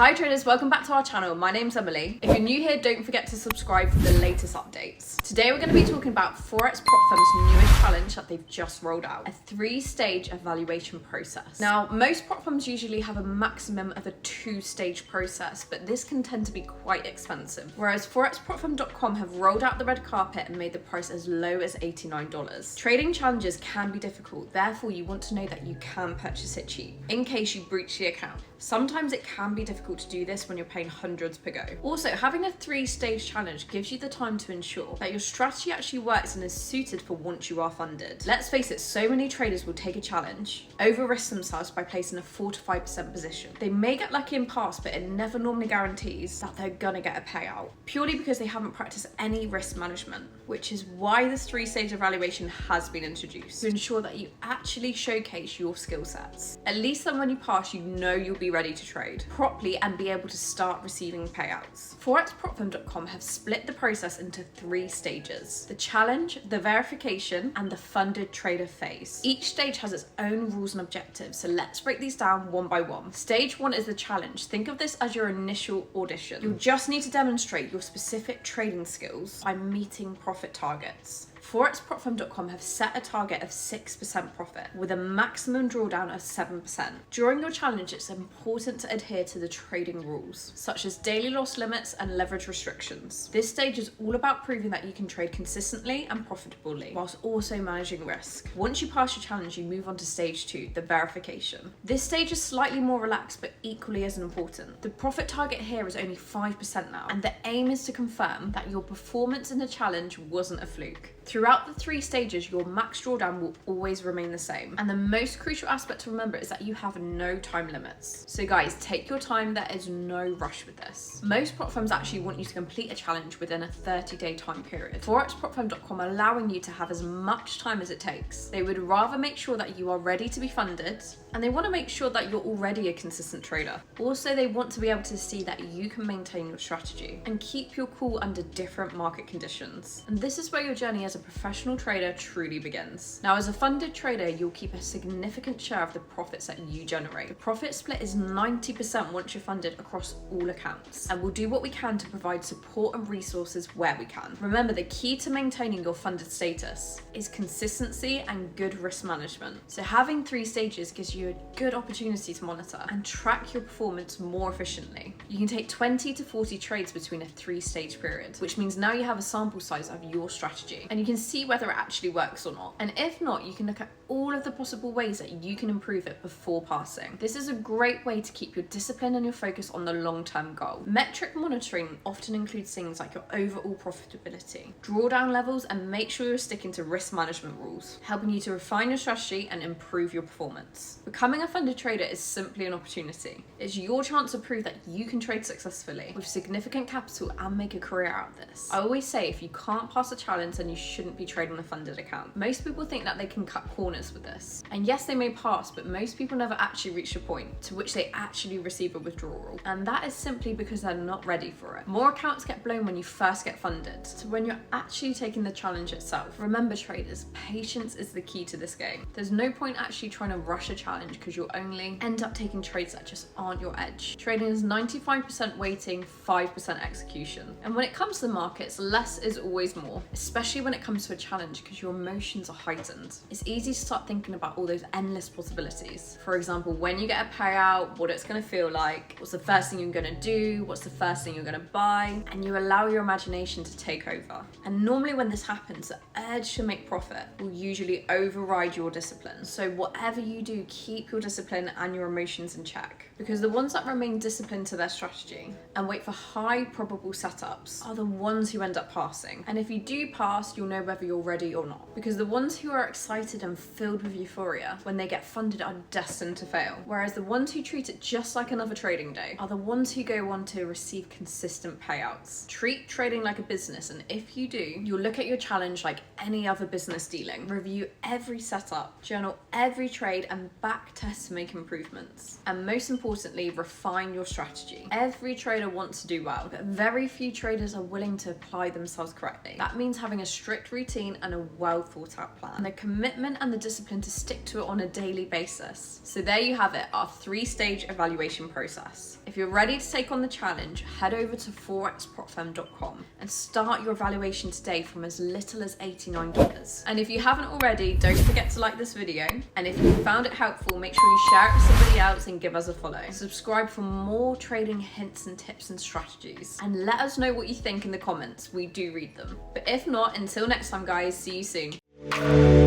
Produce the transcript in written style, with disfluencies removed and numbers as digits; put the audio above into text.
Hi traders, welcome back to our channel. My name's Emily. If you're new here, don't forget to subscribe for the latest updates. Today we're going to be talking about Forex Prop Firm's newest challenge that they've just rolled out, a 3-stage evaluation process. Now, most prop firms usually have a maximum of a 2-stage process, but this can tend to be quite expensive. Whereas ForexPropFirm.com have rolled out the red carpet and made the price as low as $89. Trading challenges can be difficult, therefore you want to know that you can purchase it cheap, in case you breach the account. Sometimes it can be difficult to do this when you're paying hundreds per go. Also, having a 3-stage challenge gives you the time to ensure that your strategy actually works and is suited for once you are funded. Let's face it, so many traders will take a challenge, over-risk themselves by placing a 4 to 5% position. They may get lucky and pass, but it never normally guarantees that they're gonna get a payout, purely because they haven't practiced any risk management, which is why this 3-stage evaluation has been introduced, to ensure that you actually showcase your skill sets. At least then when you pass, you know you'll be ready to trade properly and be able to start receiving payouts. ForexPropFirm.com have split the process into 3 stages: the challenge, the verification, and the funded trader phase. Each stage has its own rules and objectives, so let's break these down one by one. Stage 1 is the challenge. Think of this as your initial audition. You'll just need to demonstrate your specific trading skills by meeting profit targets. ForexPropFirm.com have set a target of 6% profit with a maximum drawdown of 7%. During your challenge, it's important to adhere to the trading rules, such as daily loss limits and leverage restrictions. This stage is all about proving that you can trade consistently and profitably, whilst also managing risk. Once you pass your challenge, you move on to stage 2, the verification. This stage is slightly more relaxed, but equally as important. The profit target here is only 5% now, and the aim is to confirm that your performance in the challenge wasn't a fluke. Throughout the 3 stages, your max drawdown will always remain the same. And the most crucial aspect to remember is that you have no time limits. So guys, take your time, there is no rush with this. Most prop firms actually want you to complete a challenge within a 30-day time period. ForexPropFirm.com allowing you to have as much time as it takes. They would rather make sure that you are ready to be funded, and they want to make sure that you're already a consistent trader. Also, they want to be able to see that you can maintain your strategy and keep your cool under different market conditions. And this is where your journey as a professional trader truly begins. Now, as a funded trader, you'll keep a significant share of the profits that you generate. The profit split is 90% once you're funded across all accounts, and we'll do what we can to provide support and resources where we can. Remember, the key to maintaining your funded status is consistency and good risk management. So having 3 stages gives you a good opportunity to monitor and track your performance more efficiently. You can take 20 to 40 trades between a 3-stage period, which means now you have a sample size of your strategy, and you can see whether it actually works or not. And if not, you can look at all of the possible ways that you can improve it before passing. This is a great way to keep your discipline and your focus on the long-term goal. Metric monitoring often includes things like your overall profitability, drawdown levels, and make sure you're sticking to risk management rules, helping you to refine your strategy and improve your performance. Becoming a funded trader is simply an opportunity. It's your chance to prove that you can trade successfully with significant capital and make a career out of this. I always say, if you can't pass a challenge, then you shouldn't be trading a funded account. Most people think that they can cut corners with this. And yes, they may pass, but most people never actually reach a point to which they actually receive a withdrawal. And that is simply because they're not ready for it. More accounts get blown when you first get funded. So when you're actually taking the challenge itself, remember traders, patience is the key to this game. There's no point actually trying to rush a challenge, because you'll only end up taking trades that just aren't your edge. Trading is 95% waiting, 5% execution. And when it comes to the markets, less is always more, especially when it comes to a challenge, because your emotions are heightened. It's easy to start thinking about all those endless possibilities. For example, when you get a payout, what it's going to feel like, what's the first thing you're going to do, what's the first thing you're going to buy, and you allow your imagination to take over. And normally when this happens, the urge to make profit will usually override your discipline. So whatever you do, keep your discipline and your emotions in check, because the ones that remain disciplined to their strategy and wait for high probable setups are the ones who end up passing. And if you do pass, you'll know whether you're ready or not, because the ones who are excited and filled with euphoria when they get funded are destined to fail, whereas the ones who treat it just like another trading day are the ones who go on to receive consistent payouts. Treat trading like a business, and if you do, you'll look at your challenge like any other business dealing. Review every setup, journal every trade, and back test to make improvements. And most importantly, refine your strategy. Every trader wants to do well, but very few traders are willing to apply themselves correctly. That means having a strict strict routine and a well thought out plan, and the commitment and the discipline to stick to it on a daily basis. So there you have it, our 3-stage evaluation process. If you're ready to take on the challenge, head over to forexprofirm.com and start your evaluation today from as little as $89. And if you haven't already, don't forget to like this video. And if you found it helpful, make sure you share it with somebody else and give us a follow. Subscribe for more trading hints and tips and strategies. And let us know what you think in the comments. We do read them. But if not, until next time guys, see you soon.